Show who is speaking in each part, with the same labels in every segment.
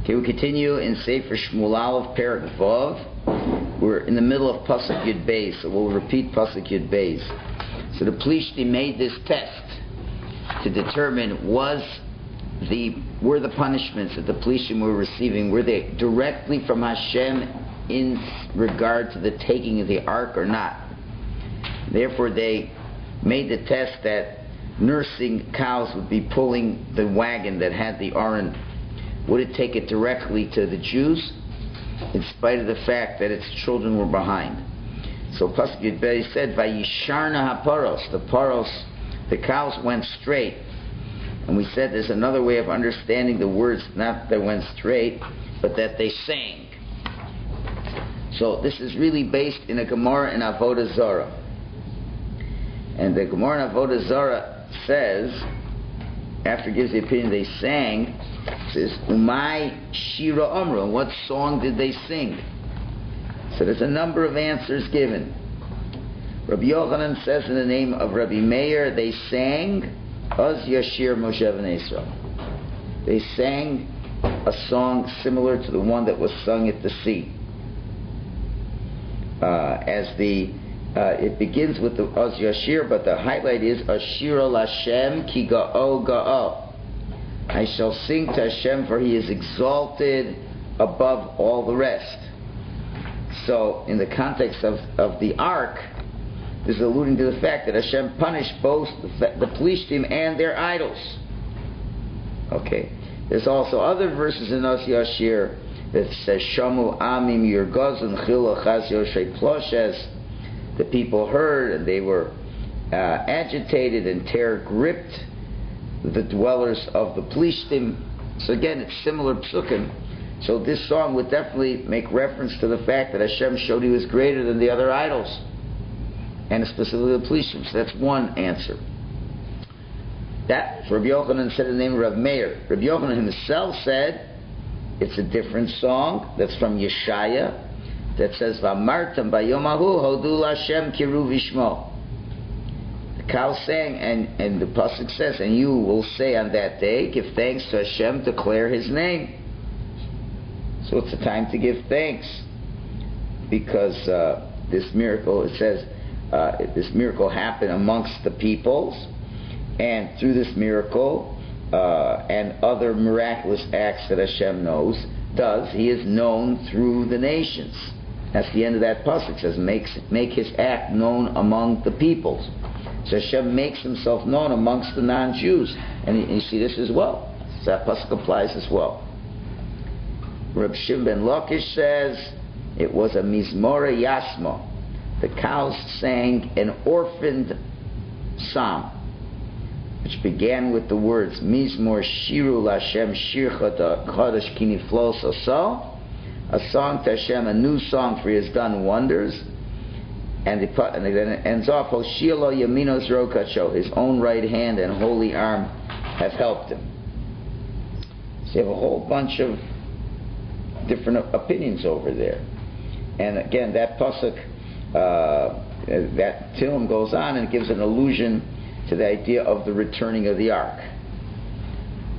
Speaker 1: Okay, we continue in Sefer Shmuel Aleph, Perek Vav. We're in the middle of Pasuk Yud Beis, so we'll repeat Pasuk Yud Beis. So the Plishtim made this test to determine were the punishments that the Plishtim were receiving, were they directly from Hashem in regard to the taking of the ark or not. Therefore they made the test that nursing cows would be pulling the wagon that had the aron. Would it take it directly to the Jews, in spite of the fact that its children were behind? So Pasuk Yud Beis said, "Vayisharna haparos." The cows went straight. And we said there's another way of understanding the words, not that they went straight, but that they sang. So this is really based in a Gemara in Avodah Zarah. And the Gemara in Avodah Zarah says, after it gives the opinion they sang, it says, Umay Shira Amru. What song did they sing? So there's a number of answers given. Rabbi Yochanan says in the name of Rabbi Meir, they sang Az Yashir Moshe B'nai Yisrael. They sang a song similar to the one that was sung at the sea. It begins with the Az Yashir, but the highlight is Ashira Lashem Ki Ga'o Ga'o. I shall sing to Hashem, for He is exalted above all the rest. So, in the context of the ark, this is alluding to the fact that Hashem punished both the Plishtim and their idols. Okay. There's also other verses in Az Yashir that says, Shamu Amim Yurgozun Chil Achaz Yoshei Ploshes. The people heard and they were agitated, and terror gripped the dwellers of the Plishtim. So again, it's similar psukim. So this song would definitely make reference to the fact that Hashem showed He was greater than the other idols, and specifically the Plishtim. So that's one answer. That Rabbi Yochanan said in the name of Rabbi Meir. Rabbi Yochanan himself said it's a different song that's from Yeshaya that says V'amartam bayomahu hodu l'Hashem kiru vishmo. The cow sang, and the pasuk says, and you will say on that day, give thanks to Hashem, declare His name. So it's a time to give thanks, because this miracle, it says, this miracle happened amongst the peoples, and through this miracle and other miraculous acts that Hashem does, He is known through the nations. That's the end of that pasuk. It says, make His act known among the peoples. So Hashem makes Himself known amongst the non-Jews. And you see this as well. So that pasuk applies as well. Reb Shimon ben Lakish says it was a Mizmore Yasmo. The cows sang an orphaned psalm, which began with the words Mizmor Shiru Lashem Shircha Chodesh Kiniflos Oso, a song to Hashem, a new song, for He has done wonders. And then it ends off, Hoshilo Yaminos Rokacho, His own right hand and holy arm have helped Him. So you have a whole bunch of different opinions over there. And again, that pasuk, that Tilm goes on and gives an allusion to the idea of the returning of the ark.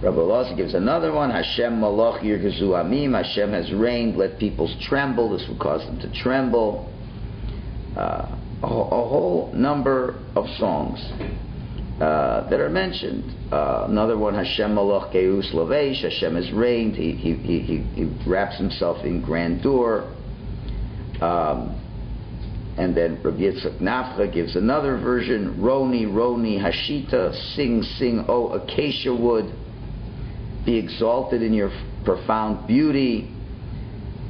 Speaker 1: Rabbi Elazar gives another one, Hashem Malach Yirgazu Amim, Hashem has reigned, let peoples tremble, this will cause them to tremble. A whole number of songs that are mentioned. Another one, Hashem Malach Geus Lavesh, Hashem has reigned, he wraps Himself in grandeur. And then Rabbi Yitzchak Nafcha gives another version, Roni, Roni, Hashita, sing, sing, O acacia wood, be exalted in your profound beauty,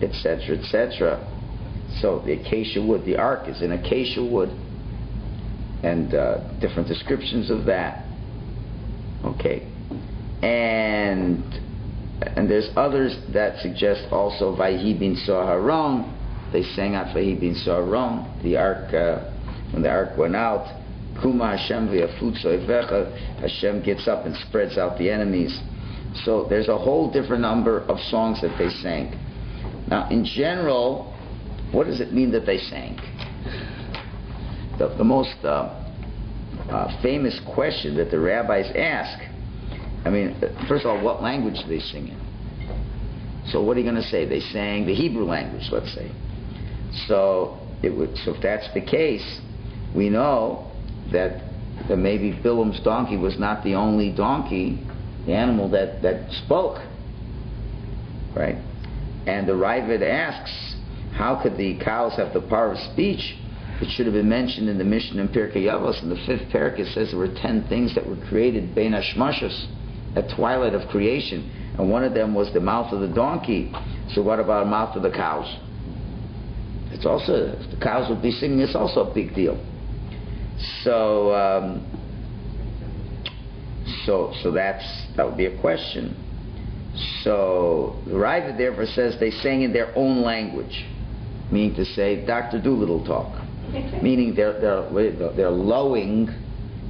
Speaker 1: etc., etc. So the acacia wood, the ark is in acacia wood, and different descriptions of that. Okay. And there's others that suggest also Vayhi bin Saharon. They sang out Vayhi bin Saharon, the ark, when the ark went out, Kuma Hashem v'yafut soivecha, Hashem gets up and spreads out the enemies. So there's a whole different number of songs that they sang. Now, in general, what does it mean that they sang? The most famous question that the rabbis ask, I mean, first of all, what language do they sing in? So what are you going to say? They sang the Hebrew language, let's say. So if that's the case, we know that maybe Bilam's donkey was not the only donkey, the animal that spoke, right? And the Ravid asks, how could the cows have the power of speech? It should have been mentioned in the Mishnah in Pirkei Avos. In the 5th parak it says there were 10 things that were created bein hashmashos, at twilight of creation, and one of them was the mouth of the donkey. So what about the mouth of the cows? It's also, if the cows would be singing, it's also a big deal. So that would be a question. So the Ravid therefore says they sang in their own language, meaning to say Dr. Doolittle talk, meaning they're lowing,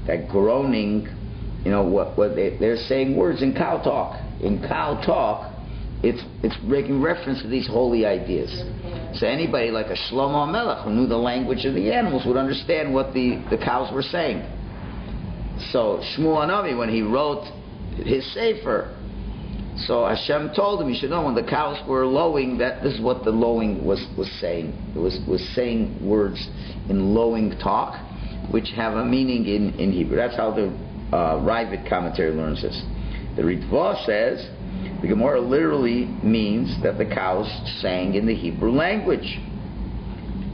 Speaker 1: they're groaning. You know what they're saying words in cow talk. In cow talk, it's making reference to these holy ideas. So anybody like a Shlomo HaMelech who knew the language of the animals would understand what the cows were saying. So Shmuel Hanavi, when he wrote his Sefer, so Hashem told him, you should know when the cows were lowing, that this is what the lowing was saying. It was saying words in lowing talk, which have a meaning in Hebrew. That's how the Ravid commentary learns this. The Ritva says the Gemara literally means that the cows sang in the Hebrew language.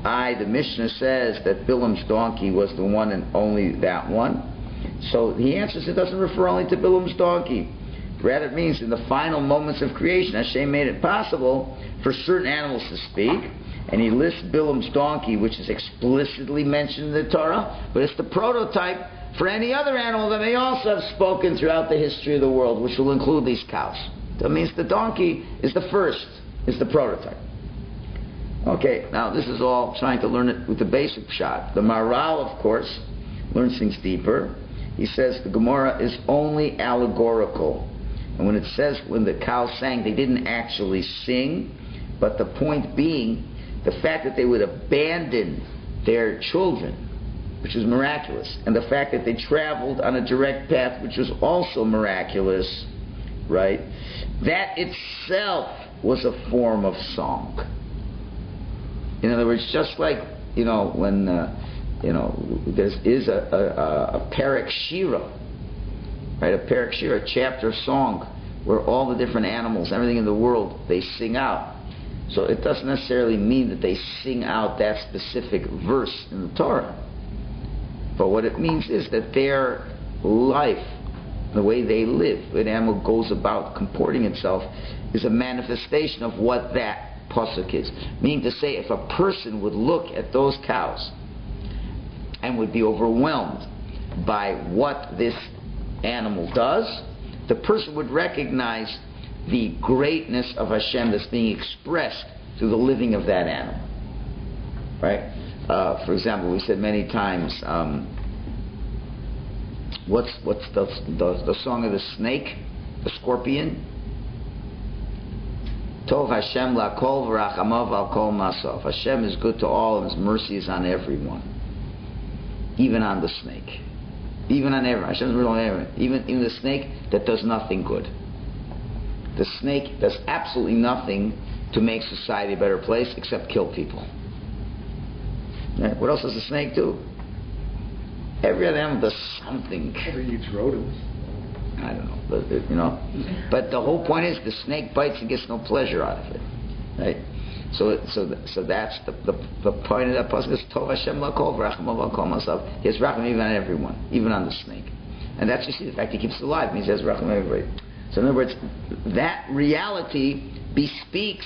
Speaker 1: The Mishnah says that Bilam's donkey was the one and only that one. So he answers it doesn't refer only to Bilam's donkey. Rather it means in the final moments of creation, Hashem made it possible for certain animals to speak. And he lists Bilam's donkey, which is explicitly mentioned in the Torah, but it's the prototype for any other animal that may also have spoken throughout the history of the world, which will include these cows. That means the donkey is the first, is the prototype. Okay, now this is all trying to learn it with the basic shot. The Maharal, of course, learns things deeper. He says the Gemara is only allegorical. And when it says when the cows sang, they didn't actually sing, but the point being, the fact that they would abandon their children, which was miraculous, and the fact that they traveled on a direct path, which was also miraculous, right? That itself was a form of song. In other words, just like, when, there is a Perek Shira, right? A Perek Shira, a chapter song, where all the different animals, everything in the world, they sing out. So it doesn't necessarily mean that they sing out that specific verse in the Torah. But what it means is that their life, the way they live, the way the animal goes about comporting itself, is a manifestation of what that pasuk is. Meaning to say, if a person would look at those cows and would be overwhelmed by what this animal does, the person would recognize the greatness of Hashem that's being expressed through the living of that animal. Right? For example, we said many times, what's the song of the snake, the scorpion? Tov Hashem lakol v'rachamav al kol masov. Hashem is good to all, and His mercy is on everyone, even on the snake, even on everyone. Hashem is good on everyone, even the snake that does nothing good. The snake does absolutely nothing to make society a better place except kill people. Right? What else does the snake do? Every other animal does something.
Speaker 2: It eats rodents.
Speaker 1: I don't know, but the whole point is the snake bites and gets no pleasure out of it, right? So that's the point of that pasuk is Tov Hashem lakol v'rachamav al kol masav. He has racham even on everyone, even on the snake, and that's just the fact He keeps it alive means He has racham on everybody. So in other words, that reality bespeaks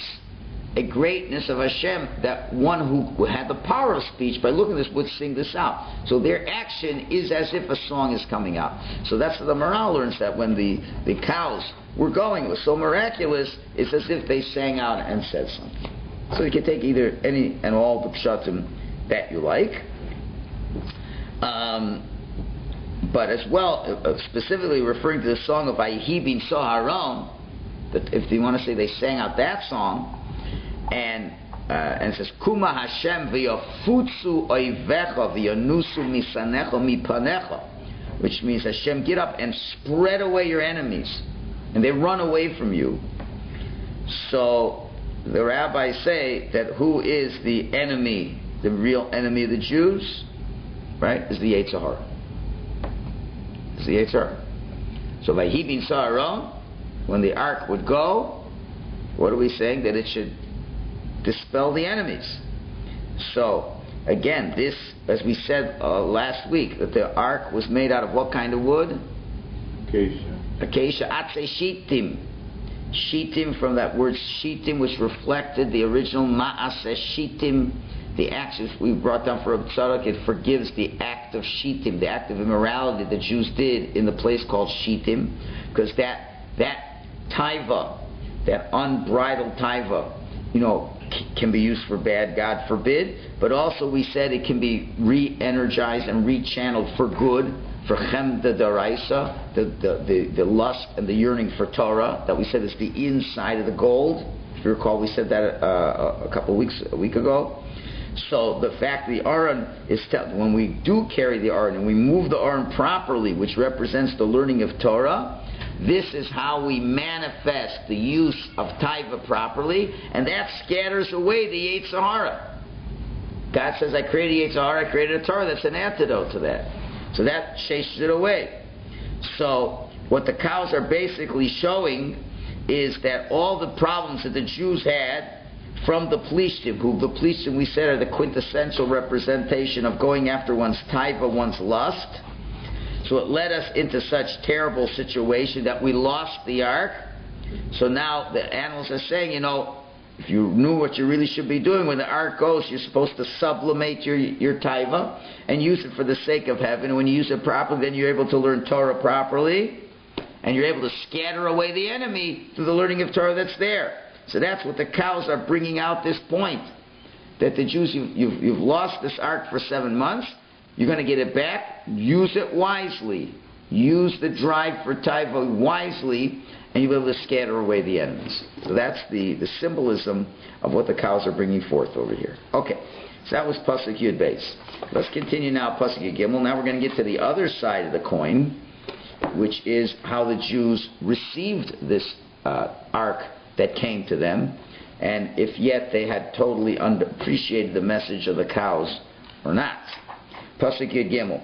Speaker 1: a greatness of Hashem, that one who had the power of speech by looking at this would sing this out. So their action is as if a song is coming out. So that's the Maharal learns, that when the cows were going, it was so miraculous, it's as if they sang out and said something. So you can take either any and all the pshatim that you like. But as well, specifically referring to the song of Vayihi bin Soharon, that if you want to say they sang out that song, and it says Kuma Hashem v'yafutzu oivecha v'yanusu misanecha mipanecha, which means Hashem, get up and spread away your enemies, and they run away from you. So the rabbis say that who is the enemy, the real enemy of the Jews, right, is the Yetzer Hara. It's the Yetzer Hara. So Vayhi bin Sa'aron, when the ark would go, what are we saying? That it should dispel the enemies. So again, this, as we said last week, that the ark was made out of what kind of wood? Acacia. Atze Shittim. Shittim, from that word Shittim, which reflected the original Ma'aseh Shittim, the acts we brought down for a tzaddik. It forgives the act of Shittim, the act of immorality the Jews did in the place called Shittim, because that taiva, that unbridled taiva, can be used for bad, God forbid, but also we said it can be re-energized and re-channeled for good, for chemda daraisa, the lust and the yearning for Torah, that we said is the inside of the gold. If you recall, we said that a week ago. So the fact the Aron is when we do carry the Aron and we move the Aron properly, which represents the learning of Torah, this is how we manifest the use of taiva properly, and that scatters away the Yetzer Hara. God says, I created Yetzer Hara, I created a Torah. That's an antidote to that. So that chases it away. So what the cows are basically showing is that all the problems that the Jews had from the Plishtim, who the Plishtim we said are the quintessential representation of going after one's taiva, one's lust. So it led us into such terrible situation that we lost the ark. So now the animals are saying, if you knew what you really should be doing, when the ark goes, you're supposed to sublimate your taiva and use it for the sake of heaven. And when you use it properly, then you're able to learn Torah properly, and you're able to scatter away the enemy through the learning of Torah that's there. So that's what the cows are bringing out, this point, that the Jews, you've lost this ark for 7 months. You're going to get it back. Use it wisely. Use the drive for taiva wisely, and you'll be able to scatter away the enemies. So that's the symbolism of what the cows are bringing forth over here. Okay, so that was Pasuk Yud Beis. Let's continue now, Pasuk Yud Gimel. Now we're going to get to the other side of the coin, which is how the Jews received this ark that came to them, and if yet they had totally appreciated the message of the cows or not. Pasuk Yud Gimel.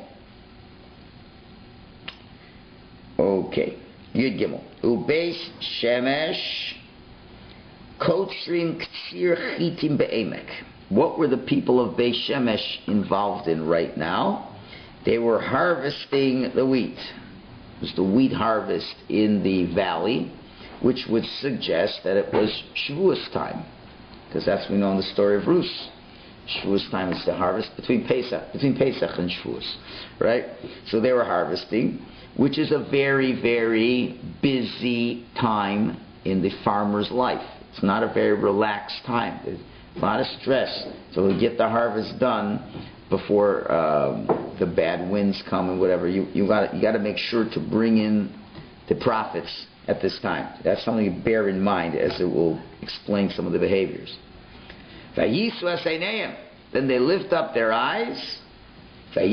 Speaker 1: Okay, Yud Gimel. Ubeis Shemesh Kotzrim Ktsir Chitim Be'emek. What were the people of Beis Shemesh involved in right now? They were harvesting the wheat. It was the wheat harvest in the valley, which would suggest that it was Shavuos time, because that's we know in the story of Ruth. Shavuos time is the harvest between Pesach and Shavuos, right? So they were harvesting, which is a very, very busy time in the farmer's life. It's not a very relaxed time. There's a lot of stress. So to get the harvest done before the bad winds come and whatever, you got to make sure to bring in the profits at this time. That's something to bear in mind, as it will explain some of the behaviors. Then they lift up their eyes. They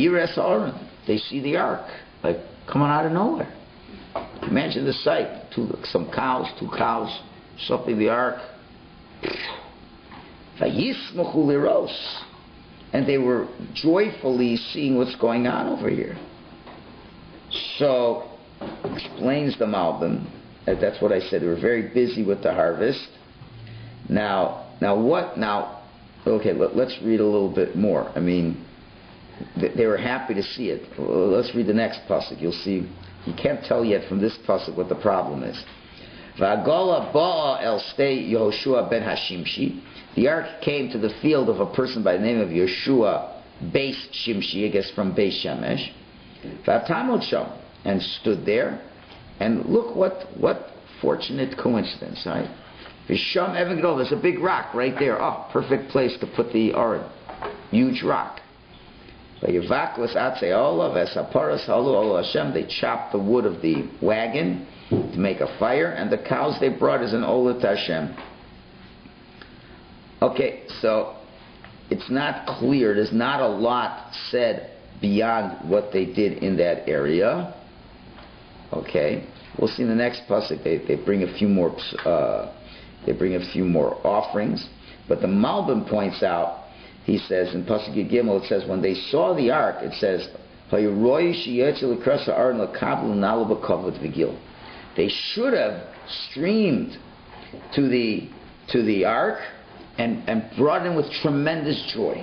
Speaker 1: see the ark, like coming out of nowhere. Imagine the sight. Two cows, something the ark. And they were joyfully seeing what's going on over here. So, explains the Malbim. That's what I said. They were very busy with the harvest. Now, okay, let's read a little bit more. I mean, they were happy to see it. Let's read the next pasuk. You'll see. You can't tell yet from this pasuk what the problem is. V'agola ba'a el stei Yehoshua ben Hashimshi. The ark came to the field of a person by the name of Yehoshua Beis Shimshi, I guess from Beis Shemesh. V'atamot sham, and stood there. And look what fortunate coincidence, right? V'sham Evan Gadol, there's a big rock right there. Oh, perfect place to put the Aron. Huge rock. They chopped the wood of the wagon to make a fire, and the cows they brought as an Olah Hashem. Okay, so it's not clear. There's not a lot said beyond what they did in that area. Okay, we'll see in the next pasuk. They bring a few more They bring a few more offerings. But the Malbim points out, he says in Pasuk Gimel, it says when they saw the ark, it says, they should have streamed to the ark and brought in with tremendous joy.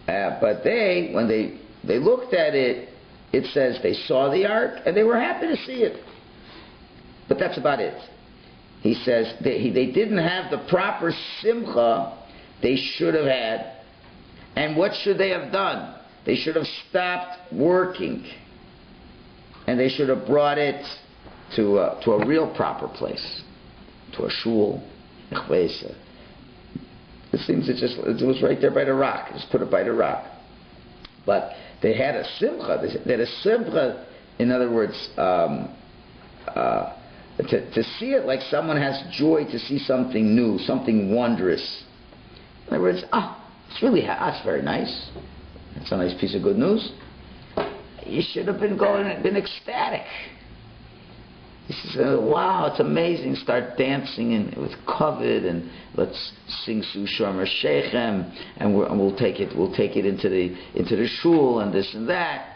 Speaker 1: But when they looked at it, it says they saw the ark and they were happy to see it. But that's about it. He says they didn't have the proper simcha they should have had. And what should they have done? They should have stopped working. And they should have brought it to a real proper place. To a shul. It seems it was right there by the rock. Just put it by the rock. But they had a simcha. They had a simcha, in other words, to see it like someone has joy to see something new, something wondrous. In other words, that's very nice. That's a nice piece of good news. You should have been ecstatic. He says, wow, it's amazing. Start dancing with kavod, and let's sing Sushar Shechem, and we'll take it into the shul and this and that.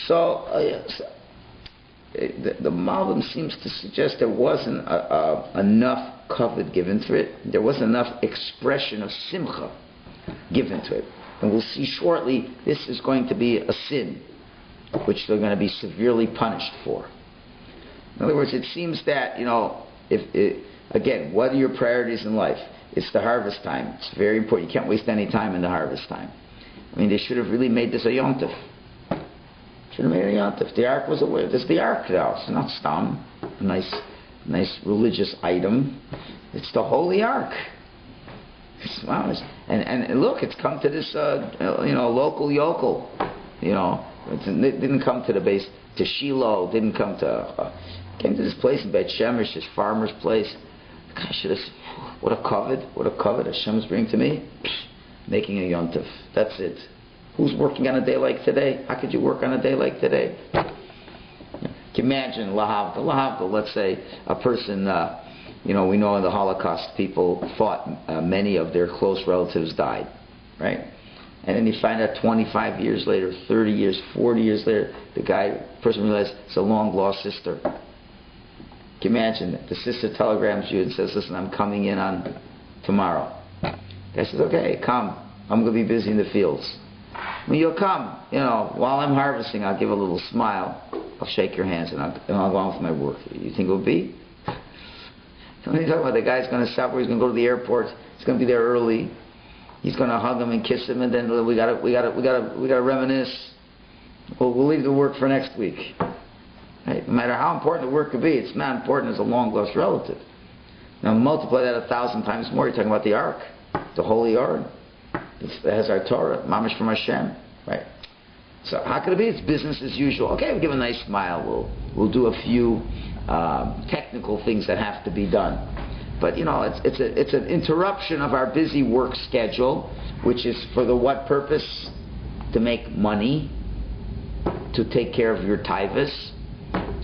Speaker 1: So the Malbim seems to suggest there wasn't enough kavod given to it. There wasn't enough expression of simcha given to it. And we'll see shortly, this is going to be a sin, which they're going to be severely punished for. In other words, it seems that, again, what are your priorities in life? It's the harvest time. It's very important. You can't waste any time in the harvest time. I mean, they should have really made this a yontif. Should have made it a yontif. The ark was aware. This is the ark now. It's not stam. A nice religious item. It's the holy ark. Wow. And look, it's come to this, local yokel. It didn't come to the base, to Shiloh. Didn't come to, came to this place in Beit Shemesh, this farmer's place. Gosh, should have, what a kavod Hashem's bringing to me. Making a yontif. That's it. Who's working on a day like today? How could you work on a day like today? Can you imagine, lahavdil, let's say a person, we know in the Holocaust people fought, many of their close relatives died, right? And then you find out 25 years later, 30 years, 40 years later, the person realizes it's a long-lost sister. Can you imagine that? The sister telegrams you and says, listen, I'm coming in on tomorrow. The guy says, okay, come. I'm going to be busy in the fields. When you'll come, while I'm harvesting, I'll give a little smile. I'll shake your hands and I'll go on with my work. You think it'll be? What are you talking about? The guy's going to stop where he's going to go to the airport. He's going to be there early. He's going to hug him and kiss him, and then we got to reminisce. We'll leave the work for next week. Right? No matter how important the work could be, it's not important as a long-lost relative. Now multiply that 1,000 times more. You're talking about the ark, the holy ark. It has our Torah, mamash from Hashem, right? So how could it be? It's business as usual. Okay, we'll give a nice smile. We'll do a few technical things that have to be done. But it's an interruption of our busy work schedule, which is for the what purpose? To make money, to take care of your taivas,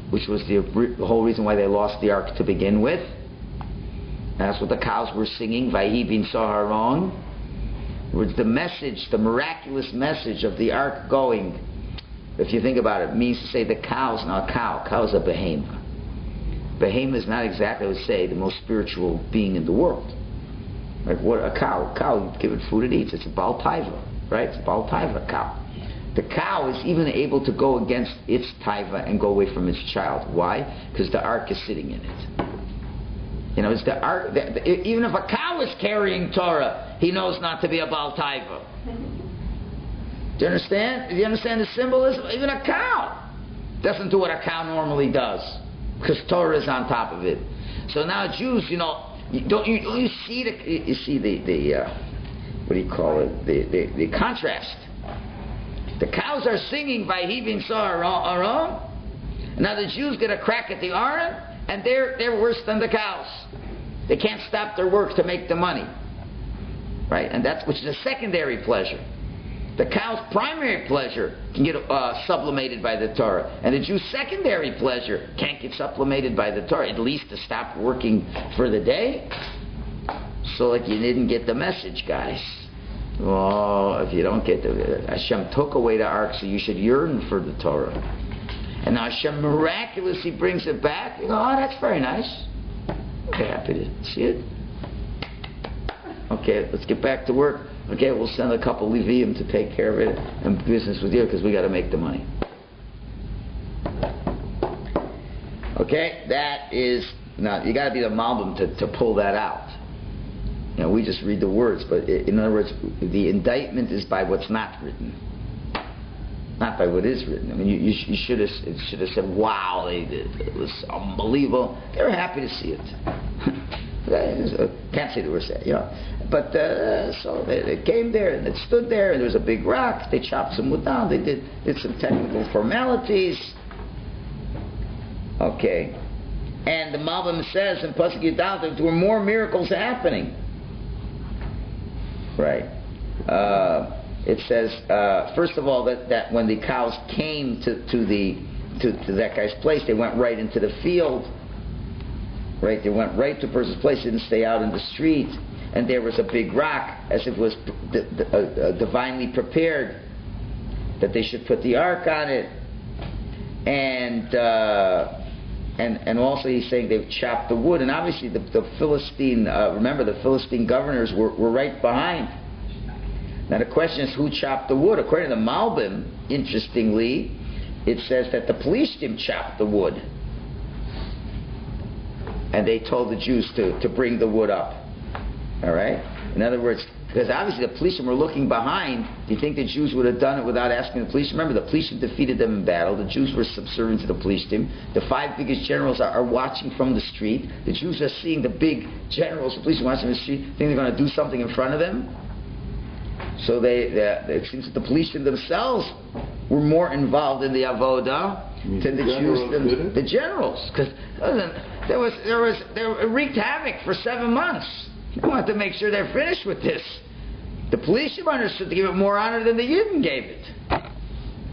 Speaker 1: which was the whole reason why they lost the ark to begin with. And that's what the cows were singing, Vayhi bin Saharon. The message, the miraculous message of the ark going, if you think about it, means to say the cows. Now a cow is a behemoth. Behemoth is not exactly, I would say, the most spiritual being in the world. Like what a cow, you give it food, it eats. It's a Baal Taiva, right? It's a Baal Taiva cow. The cow is even able to go against its Taiva and go away from its child. Why? Because the ark is sitting in it. It's the ark. Even if a cow is carrying Torah, he knows not to be a Baal Taiva. Do you understand? Do you understand the symbolism? Even a cow doesn't do what a cow normally does, because Torah is on top of it. So now Jews, don't you see the what do you call it? The contrast. The cows are singing by Hebin Aron. Now the Jews get a crack at the Aron, and they're worse than the cows. They can't stop their work to make the money, right? And which is a secondary pleasure. The cow's primary pleasure can get sublimated by the Torah, and the Jew's secondary pleasure can't get sublimated by the Torah, at least to stop working for the day. So like you didn't get the message, guys. Oh, if you don't get Hashem took away the ark, so you should yearn for the Torah. And now Hashem miraculously brings it back. You go, oh, that's very nice. Okay, happy to see it. Okay, let's get back to work. Okay, we'll send a couple Levium to take care of it and business with you because we got to make the money. Okay, that is, now you got to be the Malbim to pull that out. You know, we just read the words, but in other words, the indictment is by what's not written, not by what is written. I mean, you should have said, "Wow, it was unbelievable." They were happy to see it. Can't say they were sad, you know. But so they came there and it stood there, and there was a big rock. They chopped some wood down. They did some technical formalities. Okay, and the Malbim says in Pasuk Yudal that there were more miracles happening. Right. It says first of all that when the cows came to that guy's place, they went right into the field. Right, they went right to a person's place. They didn't stay out in the street. And there was a big rock, as if it was divinely prepared, that they should put the ark on it. And also he's saying they've chopped the wood. And obviously the Philistine, remember the Philistine governors were right behind. Now the question is, who chopped the wood? According to the Malbim, interestingly, it says that the Pelishtim chopped the wood. And they told the Jews to bring the wood up. All right? In other words, because obviously the Pelishtim were looking behind. Do you think the Jews would have done it without asking the Pelishtim? Remember, the Pelishtim defeated them in battle. The Jews were subservient to the Pelishtim. The 5 biggest generals are watching from the street. The Jews are seeing the big generals, the Pelishtim watching from the street, think they're going to do something in front of them. So it seems that the Pelishtim themselves were more involved in the avodah than the Jews than the generals. Because it wreaked havoc for 7 months. They wanted to make sure they're finished with this. The Pelishtim understood to give it more honor than the Yidden gave it.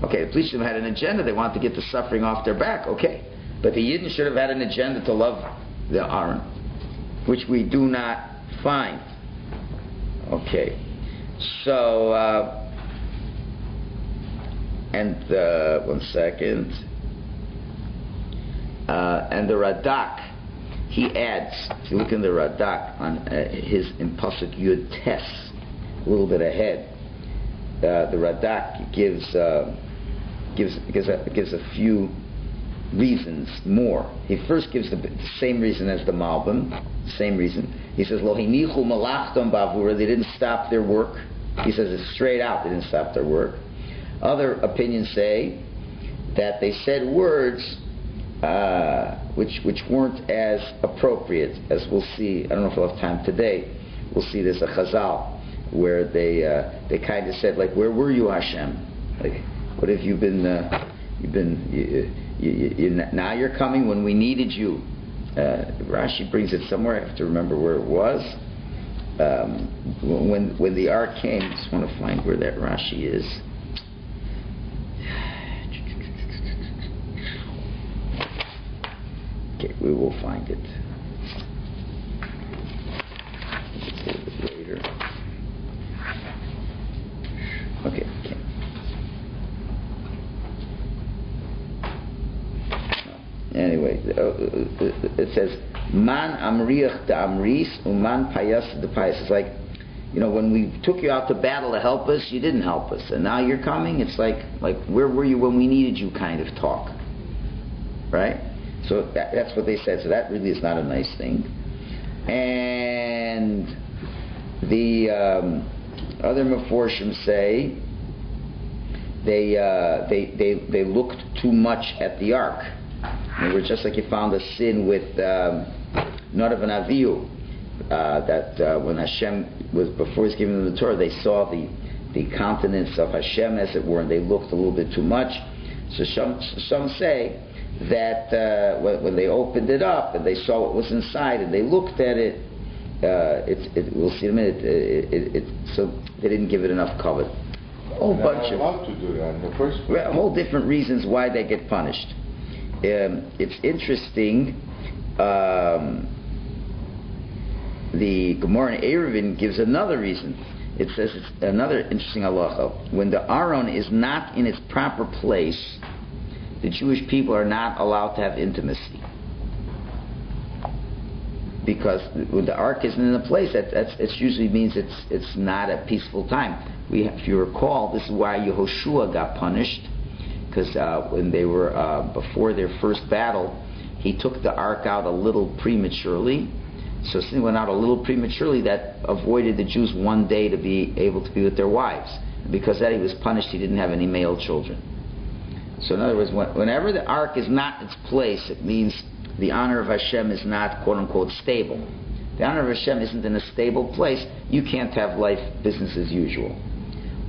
Speaker 1: Okay, the Pelishtim had an agenda. They wanted to get the suffering off their back. Okay. But the Yidden should have had an agenda to love the Aaron, which we do not find. Okay. So, one second. And the Radak, he adds, if you look in the Radak on in Pasuk Yud Tes, a little bit ahead, the Radak gives a few reasons more. He first gives the same reason as the Malbim, same reason. He says, Lo hinichu malachtam bavura, they didn't stop their work. He says it straight out, they didn't stop their work. Other opinions say that they said words which weren't as appropriate, as we'll see. I don't know if we'll have time today. We'll see there's a Chazal where they kind of said, like, where were you, Hashem? Like, what have you been? Now you're coming when we needed you. Rashi brings it somewhere. I have to remember where it was. When the ark came, I just want to find where that Rashi is. Okay, we will find it. A little bit later. Okay. Anyway, it says, Man amriach da amris, uman payas da payas. It's like, when we took you out to battle to help us, you didn't help us. And now you're coming, it's like where were you when we needed you kind of talk. Right? So that's what they said. So that really is not a nice thing. And the other Meforshim say they looked too much at the ark. They were just like you found a sin with Nadav and Avihu, that when Hashem was, before He's giving them the Torah, they saw the countenance of Hashem, as it were, and they looked a little bit too much. So some say that when they opened it up and they saw what was inside and they looked at it, we'll see in a minute. So they didn't give it enough cover. whole bunch of...
Speaker 2: allowed to do that in the first place.
Speaker 1: Whole different reasons why they get punished. It's interesting, the Gemara in Eruvin gives another reason. It says it's another interesting halacha. When the Aron is not in its proper place, the Jewish people are not allowed to have intimacy. Because when the ark isn't in a place, it usually means it's not a peaceful time. If you recall, this is why Yehoshua got punished, because when they were before their first battle, he took the ark out a little prematurely. So since he went out a little prematurely, that avoided the Jews one day to be able to be with their wives. And because of that, he was punished. He didn't have any male children. So in other words, whenever the ark is not in its place, it means the honor of Hashem is not, quote-unquote, stable. The honor of Hashem isn't in a stable place. You can't have life business as usual.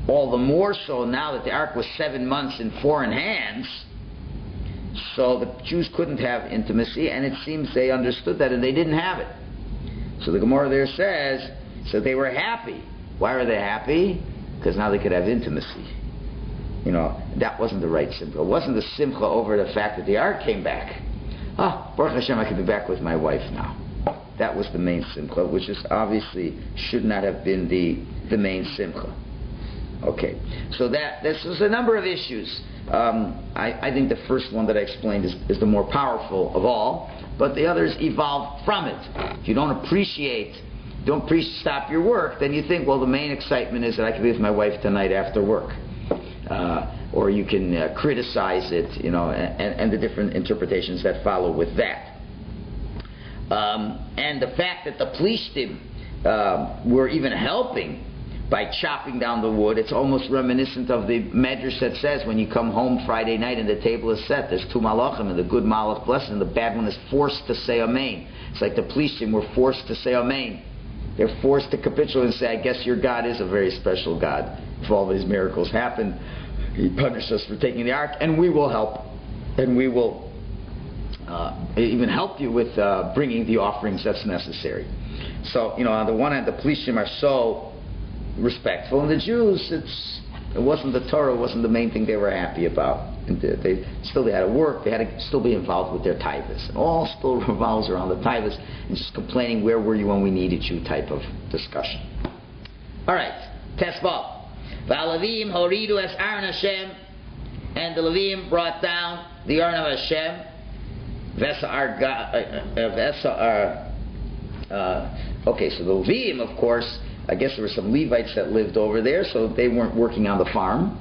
Speaker 1: All the more so now that the ark was 7 months in foreign hands, so the Jews couldn't have intimacy, and it seems they understood that, and they didn't have it. So the Gemara there says, so they were happy. Why were they happy? Because now they could have intimacy. That wasn't the right simcha. It wasn't the simcha over the fact that the ark came back. Baruch Hashem, I can be back with my wife now. That was the main simcha, which is obviously should not have been the main simcha. Okay, so this was a number of issues. I think the first one that I explained is the more powerful of all, but the others evolved from it. If you don't stop your work, then you think, well, the main excitement is that I can be with my wife tonight after work. Or you can criticize it, and the different interpretations that follow with that. And the fact that the Plishtim were even helping by chopping down the wood, it's almost reminiscent of the medrash that says when you come home Friday night and the table is set, there's two malachim, and the good malach blessed, and the bad one is forced to say amen. It's like the Plishtim were forced to say amen. They're forced to capitulate and say, I guess your God is a very special God. If all these miracles happen, He punished us for taking the ark, and we will help. And we will even help you with bringing the offerings that's necessary. So, on the one hand, the Plishtim are so respectful, and the Jews, it wasn't the Torah, it wasn't the main thing they were happy about. And they had to work, they had to still be involved with their tithas. And all still revolves around the tithas and just complaining, where were you when we needed you type of discussion. Alright, Tesvav. V'alavim horidu es Aron Hashem, and the Levim brought down the Aron of Hashem. Okay, so the Levim, of course, I guess there were some Levites that lived over there, so they weren't working on the farm.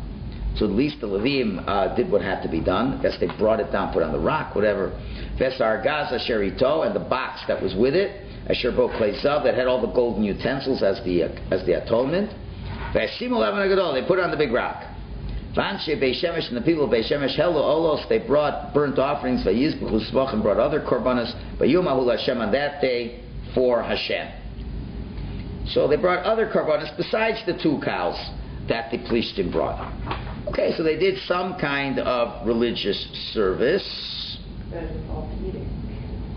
Speaker 1: So at least the Levim did what had to be done. I guess they brought it down, put it on the rock, whatever. Vesar Gaz Asher Ito, and the box that was with it, Asher Bo Klei Zav, that had all the golden utensils as the atonement. V'Hashimu Levan Agadol, they put it on the big rock. V'Anshe Beis Shemesh, and the people of Beis Shemesh held olos, they brought burnt offerings. V'Yizbechu Tzvach, and brought other korbanos. V'Yumahu Hashem, on that day for Hashem. So they brought other korbanos besides the 2 cows that the Plishtim brought. Okay, so they did some kind of religious service.
Speaker 3: But it involved eating.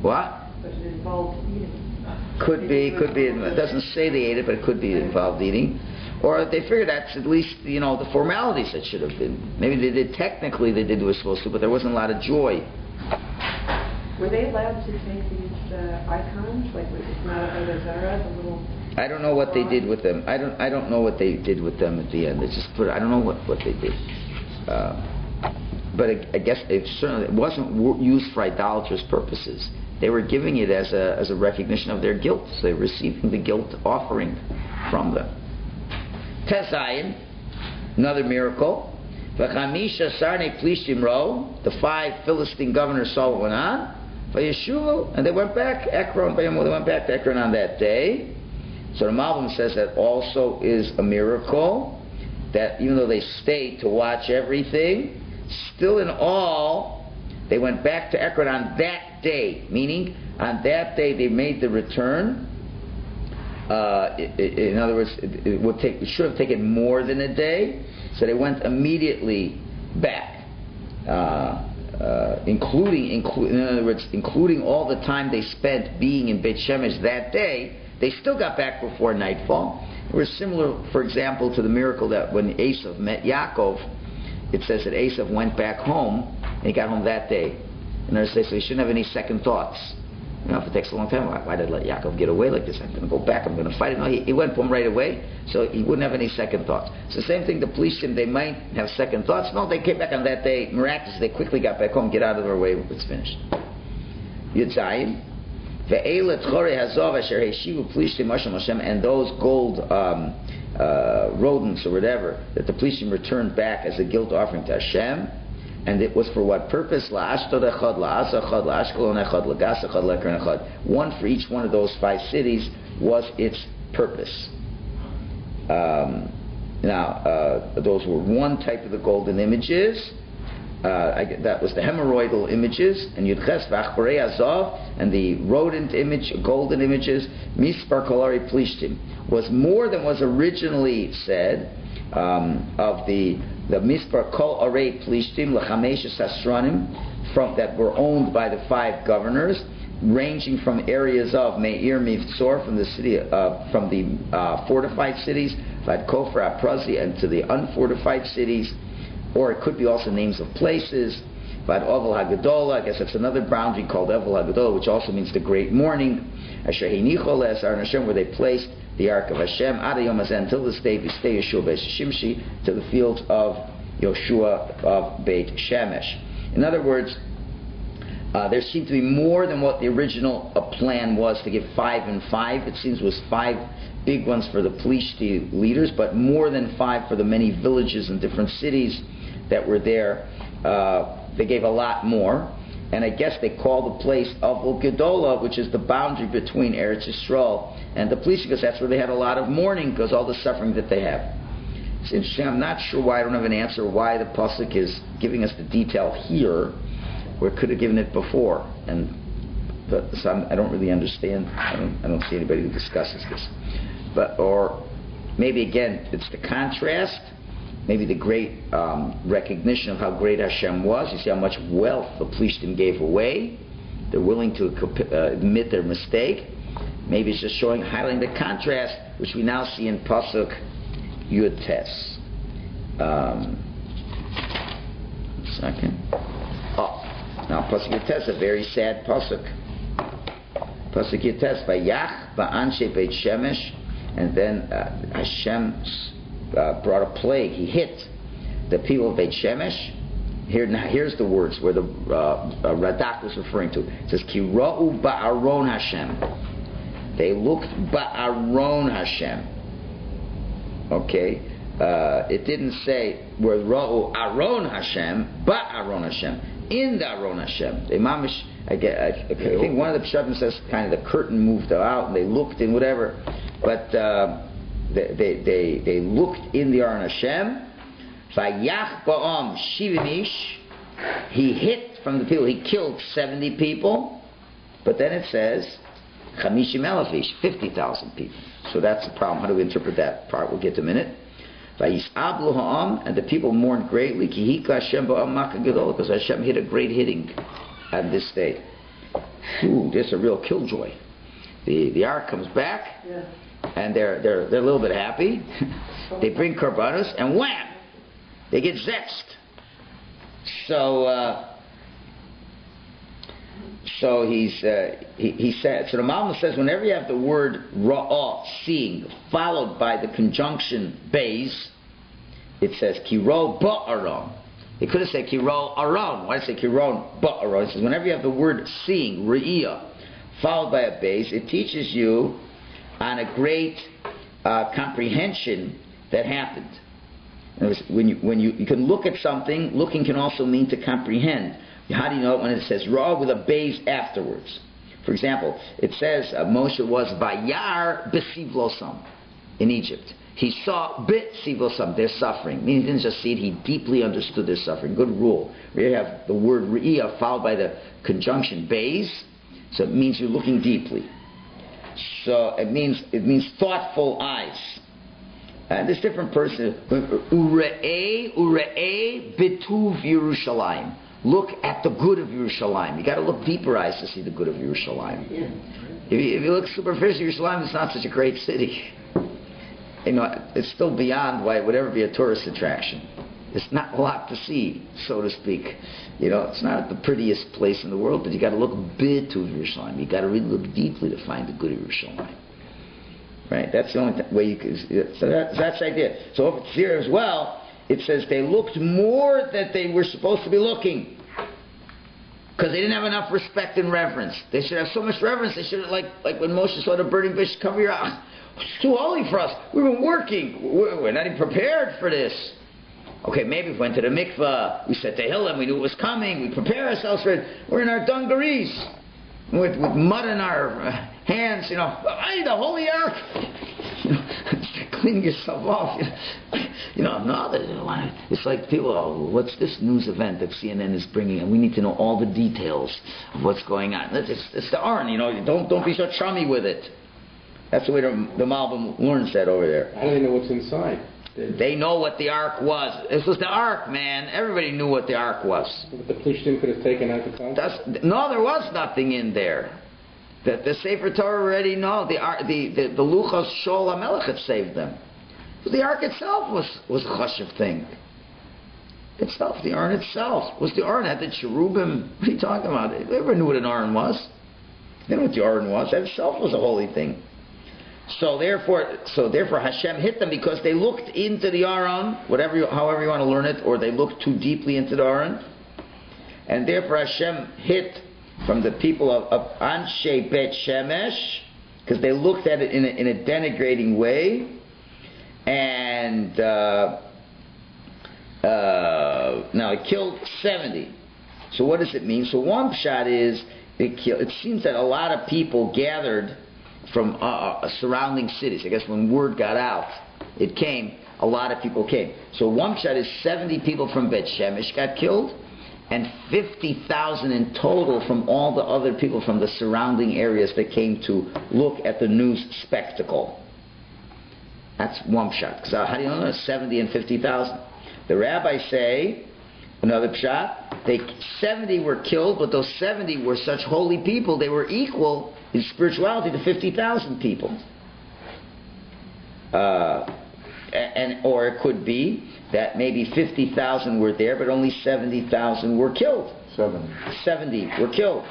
Speaker 1: What?
Speaker 3: But it involved eating.
Speaker 1: Could be. It doesn't say they ate it, but it could be involved eating. Or they figured that's at least, the formalities that should have been. Maybe they did what they were supposed to, but there wasn't a lot of joy.
Speaker 3: Were they allowed to take these icons, like with the Zara, the little...
Speaker 1: I don't know what they did with them. I don't know what they did with them at the end. It's just I don't know what they did. But I guess it wasn't used for idolatrous purposes. They were giving it as a recognition of their guilt. So they were receiving the guilt offering from them. Tezayin, another miracle. V'chamisha sarnei plishtim ro, the 5 Philistine governors saw what went on. V'yeshuvu, and they went back. Ekron, they went back to Ekron on that day. So the Malbim says that also is a miracle, that even though they stayed to watch everything, still in all, they went back to Ekron on that day, meaning on that day they made the return. In other words, it should have taken more than a day, so they went immediately back, including all the time they spent being in Beit Shemesh that day. They still got back before nightfall. We're similar, for example, to the miracle that when Esav met Yaakov, it says that Esav went back home, and he got home that day. And others say, so he shouldn't have any second thoughts. You know, if it takes a long time, why did I let Yaakov get away like this? I'm going to go back, I'm going to fight it. No, he went home right away, so he wouldn't have any second thoughts. It's the same thing, the police team, they might have second thoughts. No, they came back on that day, miraculously, they quickly got back home, get out of their way, it's finished. Yud Zayin. And those gold rodents or whatever that the police team returned back as a guilt offering to Hashem. And it was for what purpose? One for each one of those 5 cities was its purpose. Those were one type of the golden images. That was the hemorrhoidal images, and Yudches v'achbarei Azov, and the rodent image, golden images, Mispar Kolari Plishtim, was more than was originally said of the Mispar Kol Arei Plishtim L'Chamesh Sasranim, from that were owned by the 5 governors, ranging from areas of Meir Mivtzor, from the city, from the fortified cities, Vad Kofar Aprazi, and to the unfortified cities. Or it could be also names of places. But Oval Hagadola, I guess that's another boundary called Oval Hagadola, which also means the great morning. Asher Heinichol Es Aron Hashem, where they placed the Ark of Hashem, Ad Yom Hazeh, until this day, V'stei Yeshua Beit Shimshi, to the fields of Yoshua of Beit Shemesh. In other words, there seemed to be more than what the original plan was to give 5 and 5. It seems it was 5 big ones for the Plishti leaders, but more than 5 for the many villages and different cities that were there. They gave a lot more, and I guess they called the place Avul Gedola, which is the boundary between Eretz Yisrael and the Plishti, because that's where they had a lot of mourning, because all the suffering that they have. It's interesting. I'm not sure why I don't have an answer why the pasuk is giving us the detail here, where it could have given it before, and so I don't really understand. I don't see anybody who discusses this, or maybe again it's the contrast. Maybe the great recognition of how great Hashem was. You see how much wealth the Plishtim gave away. They're willing to admit their mistake. Maybe it's just highlighting the contrast, which we now see in Pasuk Yud Tes. Second. Now Pasuk Yud Tes, a very sad Pasuk. Pasuk Yud Tes, Vayach ba'anshe Beit Shemesh, and then Hashem brought a plague. He hit the people of Beit Shemesh. Here's the words where the Radak was referring to. It says, Ki ra'u ba'aron Hashem. They looked ba'aron Hashem. Okay? It didn't say, where ra'u aron Hashem, ba'aron Hashem. In the aron Hashem. They mamish, I think one of the Pshatim says kind of the curtain moved out and they looked in whatever. But they looked in the Aron Hashem. Vayach ba'am shivimish. He hit from the people. He killed 70 people. But then it says chamishim elafish, 50,000 people. So that's the problem. How do we interpret that part? We'll get to in a minute. Vayisablu ha'am, and the people mourned greatly. Ki hika Hashem ba'am maka gedol, because Hashem hit a great hitting on this day. Ooh, there's a real killjoy. The ark comes back. Yeah. And they're a little bit happy. They bring korbanos, and wham! They get zexed. So he said. So the Malma says, whenever you have the word ra'ah, seeing, followed by the conjunction beis, it says kiro ba'aron. It could have said kiro aron. Why did it say kiro ba'aron? It says whenever you have the word seeing, re'iyah, followed by a beis, it teaches you on a great comprehension that happened. When you can look at something, looking can also mean to comprehend. How do you know it when it says ra with a beis afterwards? For example, it says Moshe was vayar b'sivlosam in Egypt. He saw b'sivlosam, their suffering. Meaning he didn't just see it, he deeply understood their suffering. Good rule. We have the word re'iyah followed by the conjunction beis, so it means you're looking deeply. So it means thoughtful eyes. This different person. Ure'eh betuv Yerushalayim. Look at the good of Yerushalayim. You got to look deeper eyes to see the good of Yerushalayim. Yeah. If you look superficial, Yerushalayim is not such a great city. it's still beyond why it would ever be a tourist attraction. It's not a lot to see, so to speak. It's not the prettiest place in the world, but you got to look a bit to Yerushalayim. You got to really look deeply to find the good of Yerushalayim. Right? That's the only way you can. So that's the idea. So over here as well, it says they looked more than they were supposed to be looking, because they didn't have enough respect and reverence. They should have so much reverence. They should have, like when Moshe saw the burning bush, cover your eyes. It's too holy for us. We've been working. We're not even prepared for this. Okay, maybe if we went to the mikveh, we said Tehillim, we knew it was coming, we prepare ourselves for it. We're in our dungarees with mud in our hands, hey, the holy ark. Cleaning yourself off. No, it's like people, what's this news event that CNN is bringing, and we need to know all the details of what's going on. It's the Aron, don't be so chummy with it. That's the way the Malbim learns that over there.
Speaker 2: How do they know what's inside?
Speaker 1: They know what the ark was. This was the ark, man. Everybody knew what the ark was.
Speaker 2: But the Plishtim could have taken out the concept?
Speaker 1: No, there was nothing in there. The Sefer Torah already know. The Luchos Shol HaMelech had saved them. So the ark itself was a chashuv thing. The Aron itself. Was the Aron had the cherubim. What are you talking about? They never knew what an Aron was. They knew what the Aron was. That itself was a holy thing. So therefore Hashem hit them because they looked into the Aron, however you want to learn it, or they looked too deeply into the Aron, and therefore Hashem hit from the people of Anshe Bet Shemesh, because they looked at it in a denigrating way, and now it killed 70. So what does it mean? So one pshat is it seems that a lot of people gathered from surrounding cities. I guess when word got out, it came, a lot of people came. So one pshat is 70 people from Bet Shemesh got killed, and 50,000 in total from all the other people from the surrounding areas that came to look at the news spectacle. That's one pshat. So how do you know? 70 and 50,000. The rabbis say, another pshat, 70 were killed, but those 70 were such holy people, they were equal in spirituality to 50,000 people. Or it could be that maybe 50,000 were there, but only 70,000 were killed. 70 were killed.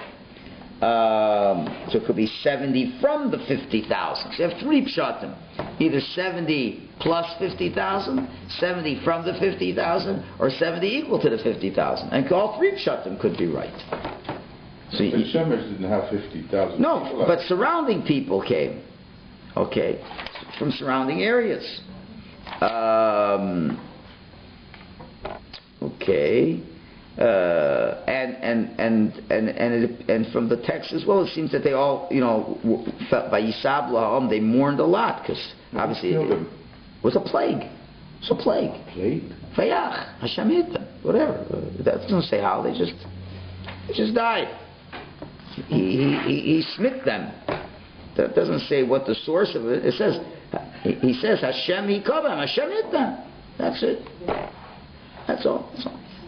Speaker 1: So it could be 70 from the 50,000. So you have three pshatim. Either 70 plus 50,000, 70 from the 50,000, or 70 equal to the 50,000. And all three pshatim could be right.
Speaker 4: So Shemesh didn't have 50,000.
Speaker 1: No, but surrounding people came. Okay, from surrounding areas. Okay, and from the text as well, it seems that they all, felt by Yisab Laham, they mourned a lot because obviously it was a plague. It's a plague.
Speaker 4: Plague.
Speaker 1: Vayach, Hashem hit them. Whatever. That doesn't say how. They just died. He smit them. That doesn't say what the source of it. It says, he says Hashem hikabam. Hashem hit them. That's it. That's all.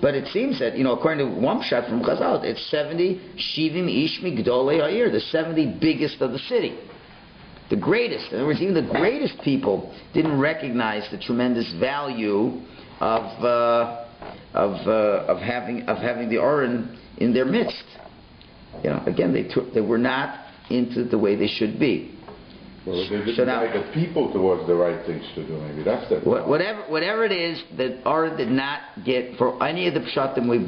Speaker 1: But it seems that, according to one shot from Chazal, it's 70 Shivim Ish Migdolei Ha'ir, the 70 biggest of the city. The greatest. In other words, even the greatest people didn't recognize the tremendous value of having the Aron in their midst. Again, they were not into the way they should be.
Speaker 4: Well, they didn't guide the people towards the right things to do. Maybe that's the
Speaker 1: whatever it is that Aron did not get for any of the pshatim we've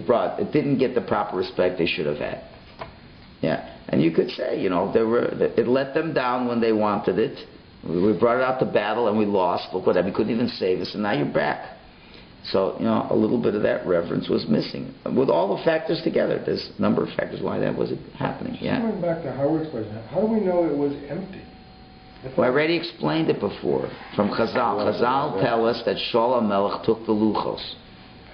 Speaker 1: brought. It didn't get the proper respect they should have had. Yeah, and you could say, it let them down when they wanted it. We brought it out to battle and we lost. Look what happened. You couldn't even save us, and now you're back. So, a little bit of that reverence was missing. With all the factors together, there's a number of factors why that was happening. Yeah.
Speaker 5: Going back to Howard's question, how do we know it was empty?
Speaker 1: Well, I already explained it before. From Chazal. Chazal tell us that Shol HaMelech took the luchos.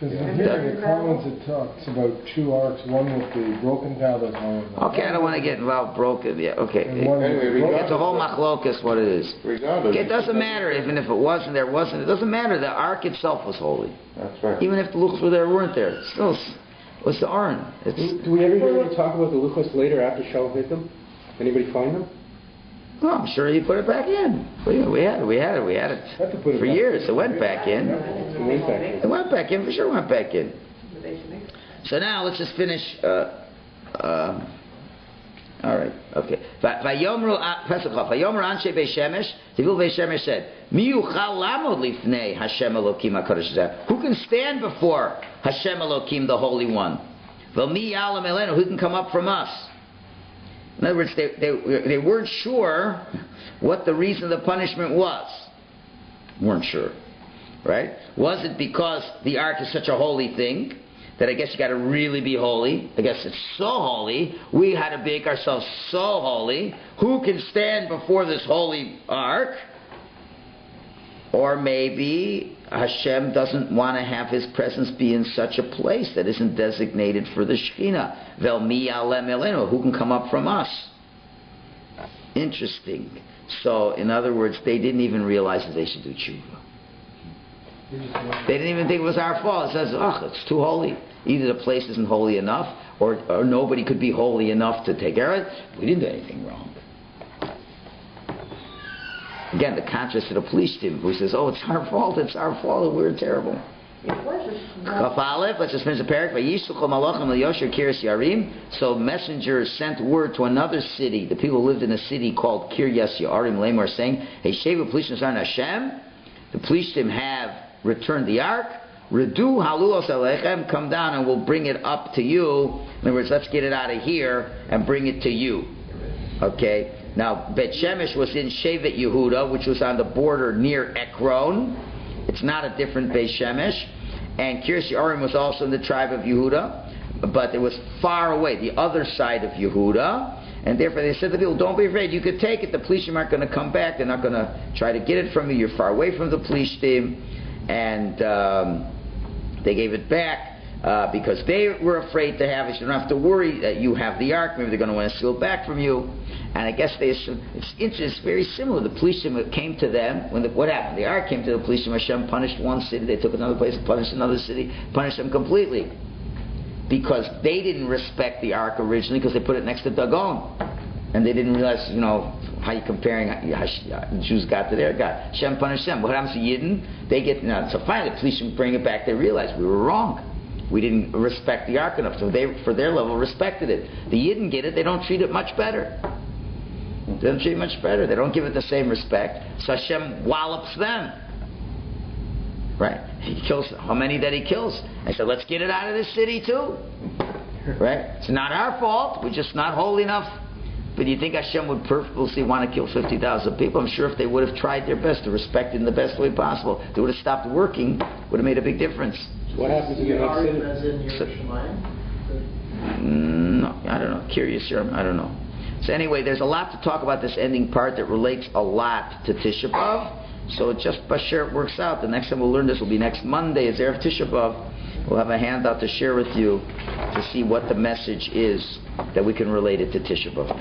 Speaker 5: Because here in the comments it talks about two arcs, one with the broken tablets, one with the...
Speaker 1: Okay, I don't want to get involved broken. Yeah, okay. It's a whole machlokas what it is. It doesn't matter, even if it wasn't there, it doesn't matter. The ark itself was holy.
Speaker 4: That's right.
Speaker 1: Even if the luchos were there or weren't there, it still was the Aron.
Speaker 2: Do we ever hear any talk about the luchos later after Shaul hit them? Anybody find them?
Speaker 1: No, I'm sure he put it back in. We had it for years. It went back in. It went back in. For sure went back in. So now let's just finish. All right. Okay. Vayomru anshe beishemesh. Tivul beishemesh said, "Mi yuchal lamod lifnei Hashem Elokim HaKadosh Hazeh." Who can stand before Hashem Elokim, the Holy One? V'mi yalam elenu. Who can come up from us? In other words, they weren't sure what the reason of the punishment was. Weren't sure, right? Was it because the ark is such a holy thing that I guess you got to really be holy? I guess it's so holy, we had to make ourselves so holy. Who can stand before this holy ark? Or maybe Hashem doesn't want to have His presence be in such a place that isn't designated for the Shekhinah. Vel mi yalem elenu. Who can come up from us? Interesting. So, in other words, they didn't even realize that they should do tshuva. They didn't even think it was our fault. It says, it's too holy. Either the place isn't holy enough, or nobody could be holy enough to take care of it. We didn't do anything wrong. Again, the contrast to the police team who says, it's our fault, we're terrible. Let's just finish the parak. So messengers sent word to another city, the people who lived in a city called Kiryas Yarim Lamar, saying, Hey, Shevu Plishtim Zar Hashem, the Plishtim have returned the ark. Redu haluos alechem, come down and we'll bring it up to you. In other words, let's get it out of here and bring it to you. Okay. Now, Bet Shemesh was in Shevet Yehuda, which was on the border near Ekron. It's not a different Bet Shemesh. And Kiryas Yarim was also in the tribe of Yehuda, but it was far away, the other side of Yehuda. And therefore they said to the people, don't be afraid, you could take it. The Plishtim aren't going to come back. They're not going to try to get it from you. You're far away from the Plishtim. And they gave it back. Because they were afraid to have it. You don't have to worry that you have the ark. Maybe they're going to want to steal it back from you. And I guess it's very similar. The Plishtim came to them. What happened? The ark came to the Plishtim. Hashem punished one city. They took another place and punished another city. Punished them completely. Because they didn't respect the ark originally because they put it next to Dagon. And they didn't realize, how you comparing the Jews got to their God. Hashem punished them. What happens to Yidden? They get, so finally the Plishtim bring it back. They realize we were wrong. We didn't respect the ark enough, so they, for their level, respected it. The Yidden get it; they don't treat it much better. They don't treat it much better. They don't give it the same respect. So Hashem wallops them. Right? He kills how many that He kills. I said, let's get it out of this city too. Right? It's not our fault. We're just not holy enough. But do you think Hashem would purposely want to kill 50,000 people? I'm sure if they would have tried their best to respect it in the best way possible, they would have stopped working. Would have made a big difference.
Speaker 2: What happens in the next city?
Speaker 1: No, I don't know. Curious, I don't know. So anyway, there's a lot to talk about this ending part that relates a lot to Tisha B'Av. So it just Bashir it works out. The next time we'll learn this will be next Monday. It's Erev Tisha B'Av. We'll have a handout to share with you to see what the message is that we can relate it to Tisha B'Av.